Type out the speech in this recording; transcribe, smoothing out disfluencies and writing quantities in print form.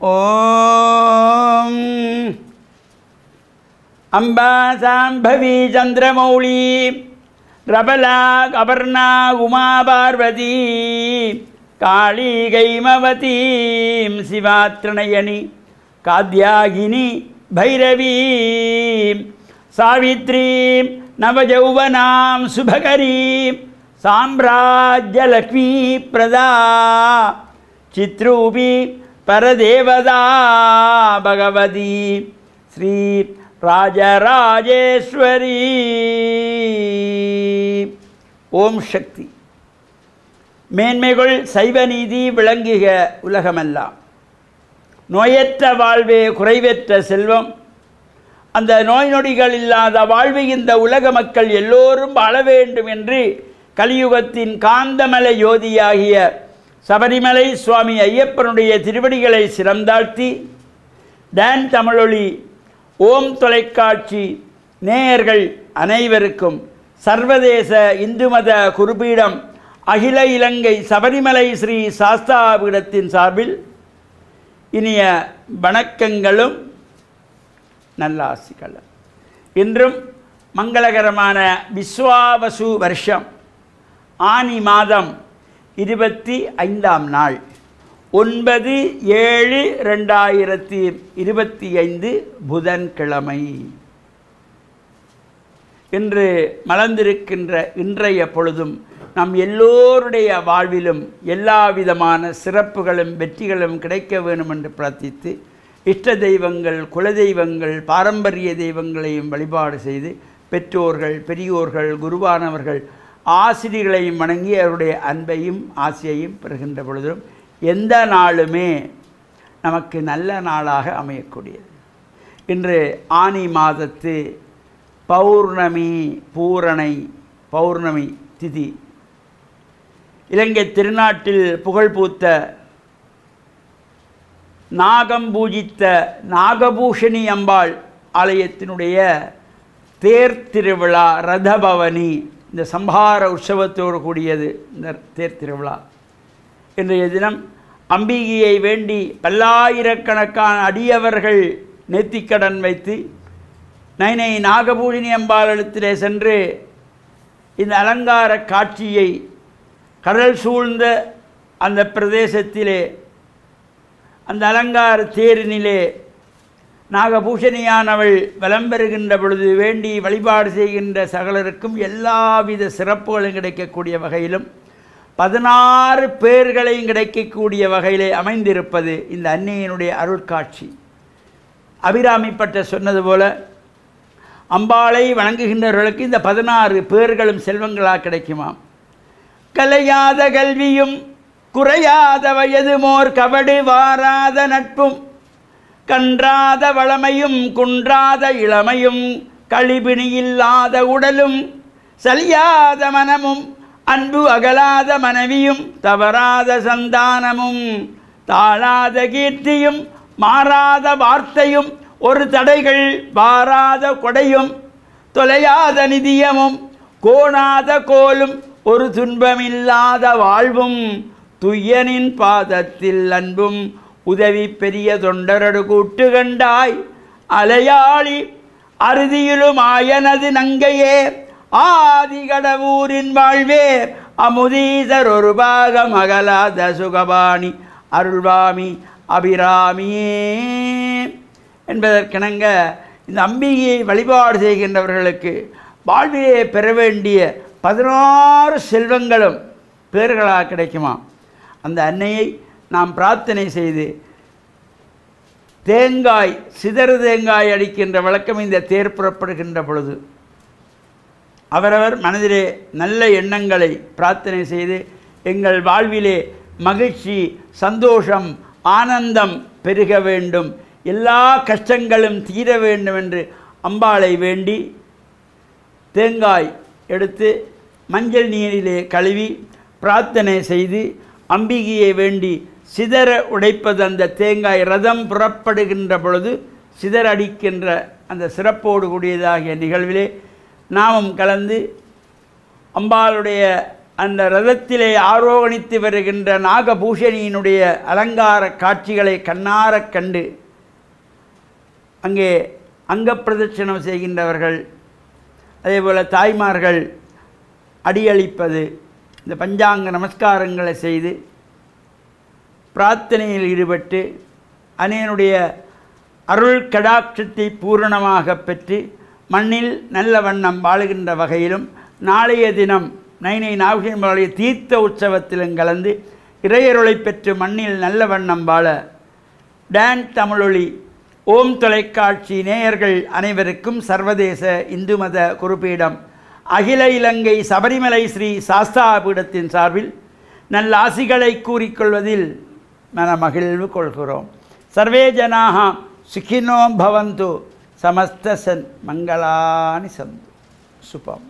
ஓம் அம்பா சாம்பவி சந்திரமௌலி ரபலா அபர்ணா உமா பார்வதி காளி கைமவதீம் சிவாத்ரணயனி காத்யாகினி பைரவி சாவித்ரி நவஜௌவனாம் சுபகரி சாம்ராஜ்யலக்ஷ்மி பிரதா சித்ரூபி பரதேவதா பகவதி ஸ்ரீ ராஜராஜேஸ்வரி. ஓம் சக்தி. மேன்மைகள் சைவ நீதி விளங்குக உலகமெல்லாம். நோயற்ற வாழ்வே குறைவற்ற செல்வம். அந்த நோய் நொடிகள் இல்லாத வாழ்வை இந்த உலக மக்கள் எல்லோரும் வாழ வேண்டும் என்று கலியுகத்தின் காந்தமலை யோதியாகிய சபரிமலை சுவாமி ஐயப்பனுடைய திருவடிகளை சிறந்தாழ்த்தி டான் தமிழொலி ஓம் தொலைக்காட்சி நேயர்கள் அனைவருக்கும் சர்வதேச இந்து மத குருபீடம் அகில இலங்கை சபரிமலை ஸ்ரீ சாஸ்தாபீடத்தின் சார்பில் இனிய வணக்கங்களும் நல்லாசிகளும். இன்றும் மங்களகரமான விஸ்வாவசு வருஷம் ஆனி மாதம் 25ஆம் நாள் 9/7/2025 புதன்கிழமை. இன்று மலர்ந்திருக்கின்ற இன்றைய பொழுதும் நம் எல்லோருடைய வாழ்விலும் எல்லா விதமான சிறப்புகளும் வெற்றிகளும் கிடைக்க வேண்டும் என்று பிரார்த்தித்து இஷ்ட தெய்வங்கள் குலதெய்வங்கள் பாரம்பரிய தெய்வங்களையும் வழிபாடு செய்து பெற்றோர்கள் பெரியோர்கள் குருவானவர்கள் ஆசிரியர்களையும் வணங்கி அவருடைய அன்பையும் ஆசையையும் பெறுகின்ற பொழுதும் எந்த நாளுமே நமக்கு நல்ல நாளாக அமையக்கூடியது. இன்று ஆனி மாதத்து பௌர்ணமி பூரணை பௌர்ணமி திதி. இலங்கை திருநாட்டில் புகழ்பூத்த நாகம் பூஜித்த நாகபூஷணி அம்பாள் ஆலயத்தினுடைய தேர் திருவிழா ரதபவனி இந்த சம்ஹார உற்சவத்தோடு கூடியது இந்த தேர் திருவிழா. இன்றைய தினம் அம்பிகையை வேண்டி பல்லாயிரக்கணக்கான அடியவர்கள் நேர்த்திக்கடன் வைத்து நைனை நாகபூஷணி அம்பாளிடத்திலே சென்று இந்த அலங்கார காட்சியை கடல் சூழ்ந்த அந்த பிரதேசத்திலே அந்த அலங்கார தேரினிலே நாகபூஷணியானவள் வலம் பெறுகின்ற பொழுது வேண்டி வழிபாடு செய்கின்ற சகலருக்கும் எல்லாவித சிறப்புகளும் கிடைக்கக்கூடிய வகையிலும் 16 பேர்களையும் கிடைக்கக்கூடிய வகையிலே அமைந்திருப்பது இந்த அன்னையினுடைய அருட்காட்சி. அபிராமிப்பட்ட சொன்னது போல அம்பாளை வணங்குகின்றவர்களுக்கு இந்த 16 பேர்களும் செல்வங்களாக கிடைக்குமாம். கலையாத கல்வியும் குறையாத வயதுமோர் கபடு வாராத நட்பும் கன்றாத வளமையும் குன்றாத இளமையும் கழிபிணியில்லாத உடலும் சலியாத மனமும் அன்பு அகலாத மனைவியும் தவறாத சந்தானமும் தாழாத கீர்த்தியும் மாறாத வார்த்தையும் ஒரு தடைகள் வாராத கொடையும் தொலையாத நிதியமும் கோணாத கோலும் ஒரு துன்பமில்லாத வாழ்வும் துய்யனின் பாதத்தில் அன்பும் உதவி பெரிய தொண்டரடு கூட்டு கண்டாய் அலையாளி அறுதியிலும் ஆயனது நங்கையே ஆதி கடவுரின் வாழ்வே அமுதீசர் ஒரு பாகம் அகலாத சுகபாணி அருள்வாமி அபிராமியே என்பதற்கிணங்க இந்த அம்பிகையை வழிபாடு செய்கின்றவர்களுக்கு வாழ்விலே பெற வேண்டிய 16 செல்வங்களும் பேர்களாக கிடைக்குமா. அந்த அன்னையை நாம் பிரார்த்தனை செய்து தேங்காய் சிதறு தேங்காய் அடிக்கின்ற வழக்கம் இந்த தேர் புறப்படுகின்ற பொழுது அவரவர் மனதிலே நல்ல எண்ணங்களை பிரார்த்தனை செய்து எங்கள் வாழ்விலே மகிழ்ச்சி சந்தோஷம் ஆனந்தம் பெருக வேண்டும், எல்லா கஷ்டங்களும் தீர வேண்டும் என்று அம்பாளை வேண்டி தேங்காய் எடுத்து மஞ்சள் நீரிலே கழுவி பிரார்த்தனை செய்து அம்பிகையை வேண்டி சிதற உடைப்பது. அந்த தேங்காய் ரதம் புறப்படுகின்ற பொழுது சிதற அடிக்கின்ற அந்த சிறப்போடு கூடியதாகிய நிகழ்விலே நாமும் கலந்து அம்பாளுடைய அந்த ரதத்திலே ஆரோகணித்து வருகின்ற நாகபூஷணியினுடைய அலங்கார காட்சிகளை கண்ணாரக் கண்டு அங்கே அங்கப்பிரதட்சணம் செய்கின்றவர்கள், அதேபோல் தாய்மார்கள் அடியளிப்பது, இந்த பஞ்சாங்க நமஸ்காரங்களை செய்து பிரார்த்தனையில் ஈடுபட்டு அனைவனுடைய அருள் கடாட்சத்தை பூரணமாக பெற்று மண்ணில் நல்ல வண்ணம் வாழுகின்ற வகையிலும் நாளைய தினம் நைனை நாகேஸ்வரனுடைய தீர்த்த உற்சவத்திலும் கலந்து இறையருளை பெற்று மண்ணில் நல்ல வண்ணம் வாழ டான் தமிழொலி ஓம் தொலைக்காட்சி நேயர்கள் அனைவருக்கும் சர்வதேச இந்து மத குருபீடம் அகில இலங்கை சபரிமலை ஸ்ரீ சாஸ்தாபீடத்தின் சார்பில் நல்ல ஆசிகளை கூறிக்கொள்வதில் மனமகிழ்வு கொள்கிறோம். சர்வே ஜனாக சுகினோ பவந்து, சமஸ்த சன் மங்களானி சந்து. சுபம்.